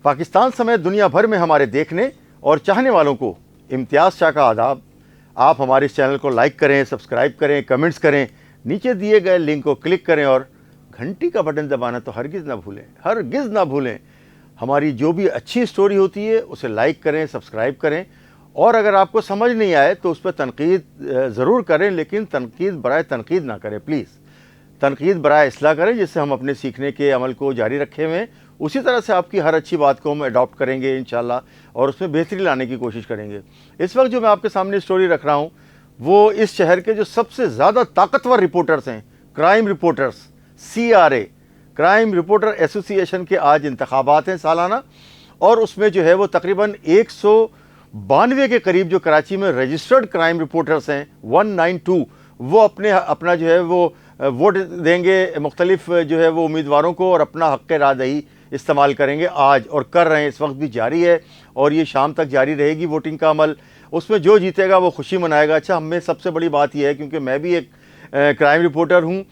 पाकिस्तान समेत दुनिया भर में हमारे देखने और चाहने वालों को इम्तियाज़ शाह का आदाब। आप हमारे इस चैनल को लाइक करें, सब्सक्राइब करें, कमेंट्स करें, नीचे दिए गए लिंक को क्लिक करें और घंटी का बटन दबाना तो हरगिज़ ना भूलें। हमारी जो भी अच्छी स्टोरी होती है उसे लाइक करें, सब्सक्राइब करें और अगर आपको समझ नहीं आए तो उस पर तनकीद ज़रूर करें, लेकिन तनकीद बराए तनकीद ना करें प्लीज़। तनकीद बराए इस्लाह करें, जिससे हम अपने सीखने के अमल को जारी रखे हुए हैं। उसी तरह से आपकी हर अच्छी बात को हम अडॉप्ट करेंगे इंशाल्लाह और उसमें बेहतरी लाने की कोशिश करेंगे। इस वक्त जो मैं आपके सामने स्टोरी रख रहा हूँ वो इस शहर के जो सबसे ज़्यादा ताकतवर रिपोर्टर्स हैं, crime reporters, CRA crime reporter association के आज इंतखाबात हैं सालाना, और उसमें जो है वो तकरीबन 192 के करीब जो कराची में रजिस्टर्ड क्राइम रिपोर्टर्स हैं, 192, वो अपना जो है वो वोट देंगे मुख्तलिफ जो है वो उम्मीदवारों को और अपना हक़ रादही इस्तेमाल करेंगे आज, और कर रहे हैं, इस वक्त भी जारी है और ये शाम तक जारी रहेगी वोटिंग का अमल। उसमें जो जीतेगा वो खुशी मनाएगा। अच्छा, हमें सबसे बड़ी बात यह है, क्योंकि मैं भी एक क्राइम रिपोर्टर हूँ,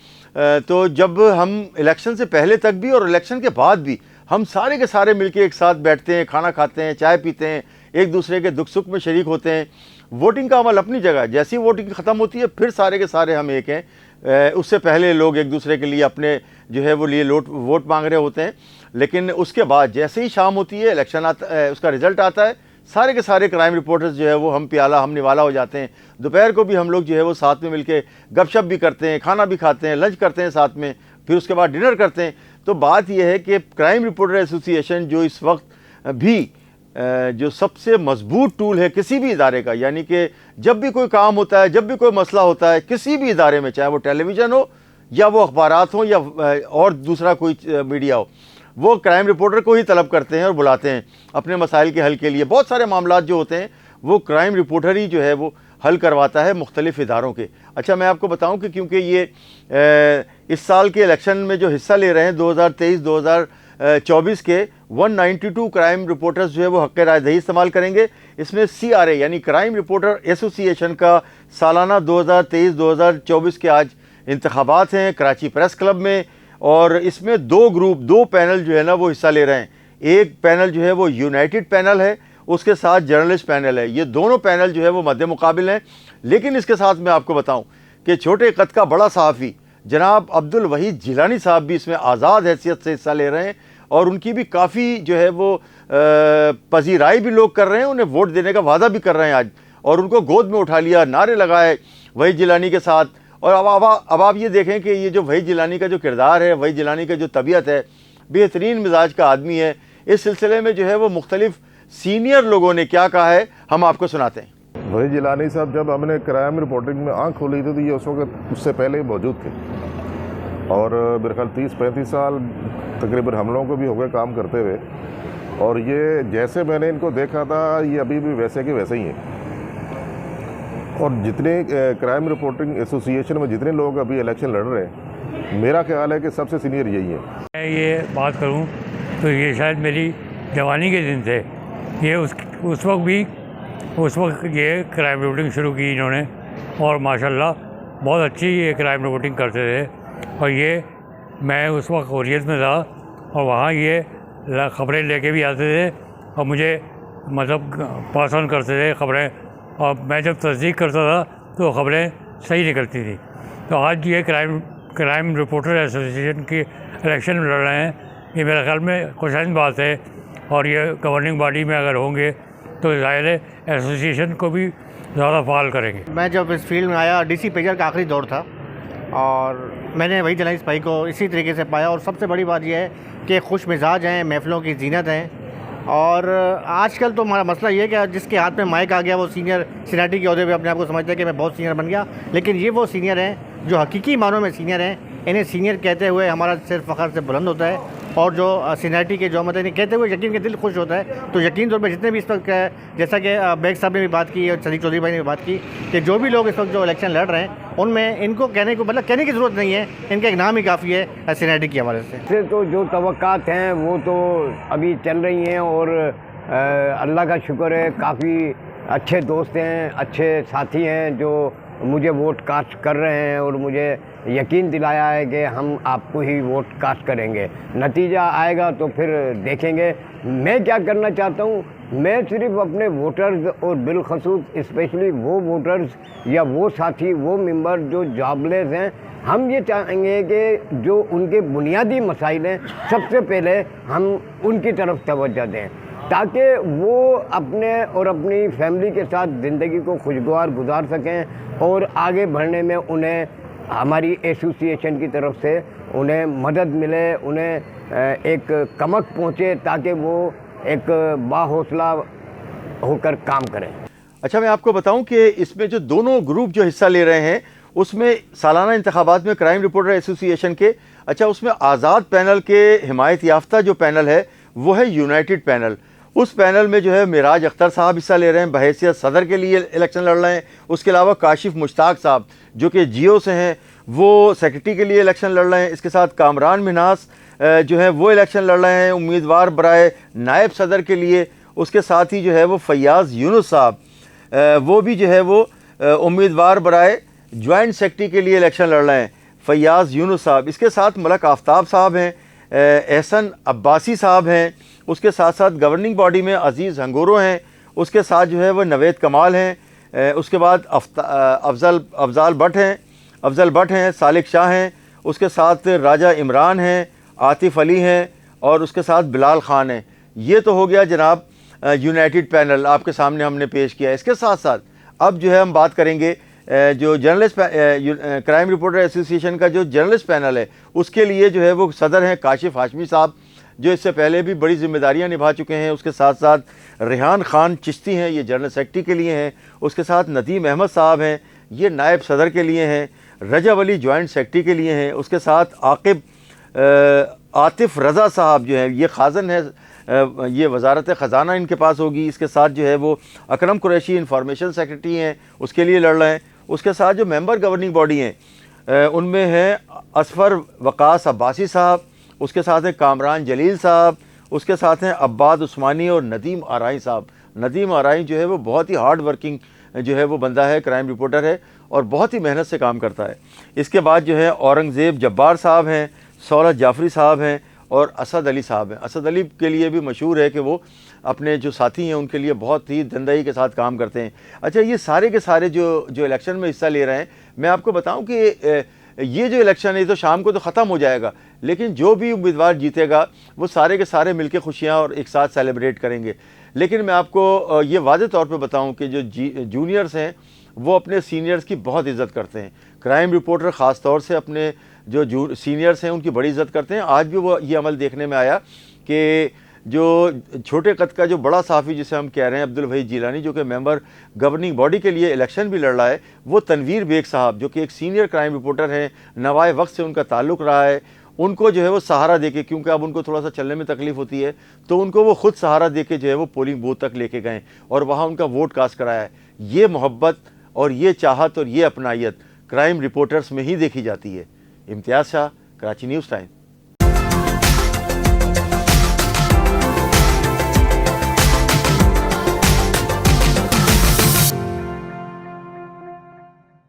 तो जब हम इलेक्शन से पहले तक भी और इलेक्शन के बाद भी हम सारे के सारे मिलके एक साथ बैठते हैं, खाना खाते हैं, चाय पीते हैं, एक दूसरे के दुख सुख में शरीक होते हैं। वोटिंग का अमल अपनी जगह, जैसी वोटिंग ख़त्म होती है फिर सारे के सारे हम एक हैं। उससे पहले लोग एक दूसरे के लिए अपने जो है वो लिए वोट मांग रहे होते हैं, लेकिन उसके बाद जैसे ही शाम होती है, इलेक्शन आता, उसका रिज़ल्ट आता है, सारे के सारे क्राइम रिपोर्टर्स जो है वो हम निवाला हो जाते हैं। दोपहर को भी हम लोग जो है वो साथ में मिलके गपशप भी करते हैं, खाना भी खाते हैं, लंच करते हैं साथ में, फिर उसके बाद डिनर करते हैं। तो बात यह है कि क्राइम रिपोर्टर एसोसिएशन जो इस वक्त भी जो सबसे मजबूत टूल है किसी भी इदारे का, यानी कि जब भी कोई काम होता है, जब भी कोई मसला होता है किसी भी इदारे में, चाहे वो टेलीविज़न हो या वो अखबारात हो या और दूसरा कोई मीडिया हो, वो क्राइम रिपोर्टर को ही तलब करते हैं और बुलाते हैं अपने मसाइल के हल के लिए। बहुत सारे मामलात जो होते हैं वो क्राइम रिपोर्टर ही जो है वो हल करवाता है मुख्तलिफ इदारों के। अच्छा, मैं आपको बताऊं कि क्योंकि ये इस साल के इलेक्शन में जो हिस्सा ले रहे हैं 2023-2024 के 192 क्राइम रिपोर्टर्स जो है वो हक़ रायदही इस्तेमाल करेंगे। इसमें CRA यानी क्राइम रिपोर्टर एसोसिएशन का सालाना 2023-2024 के आज इंतखाबात हैं कराची प्रेस क्लब में, और इसमें दो पैनल जो है ना वो हिस्सा ले रहे हैं। एक पैनल जो है वो यूनाइटेड पैनल है, उसके साथ जर्नलिस्ट पैनल है। ये दोनों पैनल जो है वो मद्दे मुकाबिल हैं। लेकिन इसके साथ मैं आपको बताऊं कि छोटे कद का बड़ा सहाफ़ी जनाब अब्दुल वहीद जिलानी साहब भी इसमें आज़ाद हैसियत से हिस्सा ले रहे हैं, और उनकी भी काफ़ी जो है वो पजीराई भी लोग कर रहे हैं, उन्हें वोट देने का वादा भी कर रहे हैं आज, और उनको गोद में उठा लिया, नारे लगाए वहीद जिलानी के साथ। और अब आप ये देखें कि ये जो वहीद जिलानी का जो किरदार है, वहीद जिलानी का जो तबीयत है, बेहतरीन मिजाज का आदमी है। इस सिलसिले में जो है वो मुख्तलिफ सीनियर लोगों ने क्या कहा है हम आपको सुनाते हैं। वहीद जिलानी साहब जब हमने क्राइम रिपोर्टिंग में आँख खोली थी तो ये उस वक्त उससे पहले ही मौजूद थे, और मेरे ख्याल 30-35 साल तकरीबन हम लोगों को भी हो गए काम करते हुए, और ये जैसे मैंने इनको देखा था ये अभी भी वैसे के वैसे ही हैं। और जितने क्राइम रिपोर्टिंग एसोसिएशन में जितने लोग अभी इलेक्शन लड़ रहे हैं, मेरा ख्याल है कि सबसे सीनियर यही है। मैं ये बात करूं तो ये शायद मेरी जवानी के दिन थे। ये उस वक्त ये क्राइम रिपोर्टिंग शुरू की इन्होंने, और माशाल्लाह बहुत अच्छी ये क्राइम रिपोर्टिंग करते थे। और ये मैं उस वक्त हुर्रियत में था और वहाँ ये ख़बरें लेके भी आते थे और मुझे मतलब पास ऑन करते थे ख़बरें, और मैं जब तस्दीक करता था तो ख़बरें सही निकलती थी। तो आज ये क्राइम रिपोर्टर एसोसिएशन की इलेक्शन लड़ रहे हैं, ये मेरे ख्याल में खुशाइन बात है, और ये गवर्निंग बॉडी में अगर होंगे तो ज़ाहिर है एसोसिएशन को भी ज़्यादा फ़ाल करेंगे। मैं जब इस फील्ड में आया, DC पेजर का आखिरी दौर था और मैंने वही जलानी भाई को इसी तरीके से पाया। और सबसे बड़ी बात यह है कि खुश मिजाज हैं, महफ़िलों की जीनत हैं। और आजकल तो हमारा मसला ये है कि जिसके हाथ में माइक आ गया वो सीनियरिटी के अहदे पे अपने आप को समझता है कि मैं बहुत सीनियर बन गया, लेकिन ये वो सीनियर हैं जो हकीकी मानों में सीनियर हैं। इन्हें सीनियर कहते हुए हमारा सिर फ़ख्र से बुलंद होता है, और जो सीनियरिटी के जो मतलब इन्हें कहते हुए यकीन के दिल खुश होता है। तो यकीन तौर पर जितने भी इस वक्त, जैसा कि बेग साहब ने भी बात की और सदीक चौधरी भाई ने भी बात की, कि जो भी लोग इस वक्त जो इलेक्शन लड़ रहे हैं उनमें इनको कहने की ज़रूरत नहीं है, इनका एक नाम ही काफ़ी है सीनियरिटी के हवाले से। तो जो तवक्कात हैं वो तो अभी चल रही हैं, और अल्लाह का शुक्र है काफ़ी अच्छे दोस्त हैं, अच्छे साथी हैं जो मुझे वोट कास्ट कर रहे हैं, और मुझे यकीन दिलाया है कि हम आपको ही वोट कास्ट करेंगे। नतीजा आएगा तो फिर देखेंगे, मैं क्या करना चाहता हूँ, मैं सिर्फ अपने वोटर्स और बिलखसूस स्पेशली वो वोटर्स या वो साथी, वो मेंबर जो जॉबलेस हैं, हम ये चाहेंगे कि जो उनके बुनियादी मसाइल हैं सबसे पहले हम उनकी तरफ तवज्जो दें, ताकि वो अपने और अपनी फैमिली के साथ ज़िंदगी को खुशगवार गुजार सकें और आगे बढ़ने में उन्हें हमारी एसोसिएशन की तरफ से उन्हें मदद मिले, उन्हें एक कमक पहुँचे ताकि वो एक बाहौसला होकर काम करें। अच्छा, मैं आपको बताऊं कि इसमें जो दोनों ग्रुप जो हिस्सा ले रहे हैं उसमें सालाना इंतखाबात में क्राइम रिपोर्टर एसोसिएशन के, अच्छा उसमें आज़ाद पैनल के हिमायत याफ्ता जो पैनल है वो है यूनाइटेड पैनल। उस पैनल में जो है मिराज अख्तर साहब हिस्सा ले रहे हैं, बहैसियत सदर के लिए इलेक्शन लड़ रहे हैं। उसके अलावा काशिफ मुश्ताक साहब जो कि जियो से हैं वो सेक्रेटरी के लिए इलेक्शन लड़ रहे हैं। इसके साथ कामरान मिन्हास जो है वो इलेक्शन लड़ रहे हैं उम्मीदवार बराए नायब सदर के लिए। उसके साथ ही जो है वो फैयाज़ यूनुस साहब वो भी जो है वो उम्मीदवार बराए जॉइंट सेक्रेटरी के लिए इलेक्शन लड़ रहे हैं, फैयाज़ यूनुस साहब। इसके साथ मलक आफ्ताब साहब हैं, एहसन अब्बासी साहब हैं। उसके साथ साथ गवर्निंग बॉडी में अजीज़ हंगोरो हैं। उसके साथ जो है वो नवेद कमाल हैं। उसके बाद अफजल भट्ट हैं, सालिक शाह हैं। उसके साथ राजा इमरान हैं, आतिफ़ अली हैं और उसके साथ बिलाल ख़ान हैं। ये तो हो गया जनाब यूनाइटेड पैनल आपके सामने हमने पेश किया। इसके साथ साथ अब जो है हम बात करेंगे जो जर्नलिस्ट क्राइम रिपोर्टर एसोसिएशन का जो जर्नलिस्ट पैनल है उसके लिए जो है वो सदर हैं काशिफ हाशमी साहब जो इससे पहले भी बड़ी जिम्मेदारियां निभा चुके हैं। उसके साथ साथ रेहान खान चिश्ती हैं, ये जनरल सेक्रेटरी के लिए हैं। उसके साथ नदीम अहमद साहब हैं, ये नायब सदर के लिए हैं। रजब अली जॉइंट सेक्रेटरी के लिए हैं। उसके साथ आतिफ़ रज़ा साहब जो है ये खाज़न है, ये वजारत ख़जाना इनके पास होगी। इसके साथ जो है वो अकरम कुरैशी इंफॉर्मेशन सेक्रेटरी हैं, उसके लिए लड़ रहे हैं। उसके साथ जो मेंबर गवर्निंग बॉडी हैं उनमें हैं असफ़र वक़ास अब्बासी साहब, उसके साथ हैं कामरान जलील साहब, उसके साथ हैं अब्बाद उस्मानी और नदीम आराई साहब। नदीम आराई जो है वो बहुत ही हार्ड वर्किंग जो है वो बंदा है, क्राइम रिपोर्टर है और बहुत ही मेहनत से काम करता है। इसके बाद जो है औरंगज़ेब जब्बार साहब हैं, सौलत जाफरी साहब हैं और असद अली साहब हैं। असद अली के लिए भी मशहूर है कि वो अपने जो साथी हैं उनके लिए बहुत ही धंधाई के साथ काम करते हैं। अच्छा, ये सारे के सारे जो इलेक्शन में हिस्सा ले रहे हैं, मैं आपको बताऊं कि ये जो इलेक्शन है तो शाम को तो ख़त्म हो जाएगा, लेकिन जो भी उम्मीदवार जीतेगा वो सारे के सारे मिलकर खुशियाँ और एक साथ सेलिब्रेट करेंगे। लेकिन मैं आपको ये वाज़े तौर पे बताऊं कि जो जूनियर्स हैं वो अपने सीनियर्स की बहुत इज़्ज़त करते हैं। क्राइम रिपोर्टर ख़ास तौर से अपने जो सीनियर्स हैं उनकी बड़ी इज़्ज़त करते हैं। आज भी वो ये अमल देखने में आया कि जो छोटे कद का जो बड़ा साफ़ी जिसे हम कह रहे हैं अब्दुल वहीद जिलानी जो कि मेंबर गवर्निंग बॉडी के लिए इलेक्शन भी लड़ रहा है, वो तनवीर बेग साहब जो कि एक सीनियर क्राइम रिपोर्टर हैं, नवाए वक्त से उनका ताल्लुक़ रहा है, उनको जो है वो सहारा देके, क्योंकि अब उनको थोड़ा सा चलने में तकलीफ़ होती है तो उनको वो खुद सहारा देके जो है वो पोलिंग बूथ तक लेके गए और वहाँ उनका वोट कास्ट कराया है। ये मोहब्बत और ये चाहत और ये अपनायत क्राइम रिपोर्टर्स में ही देखी जाती है। इम्तियाज़ शाह, कराची न्यूज़ टाइम।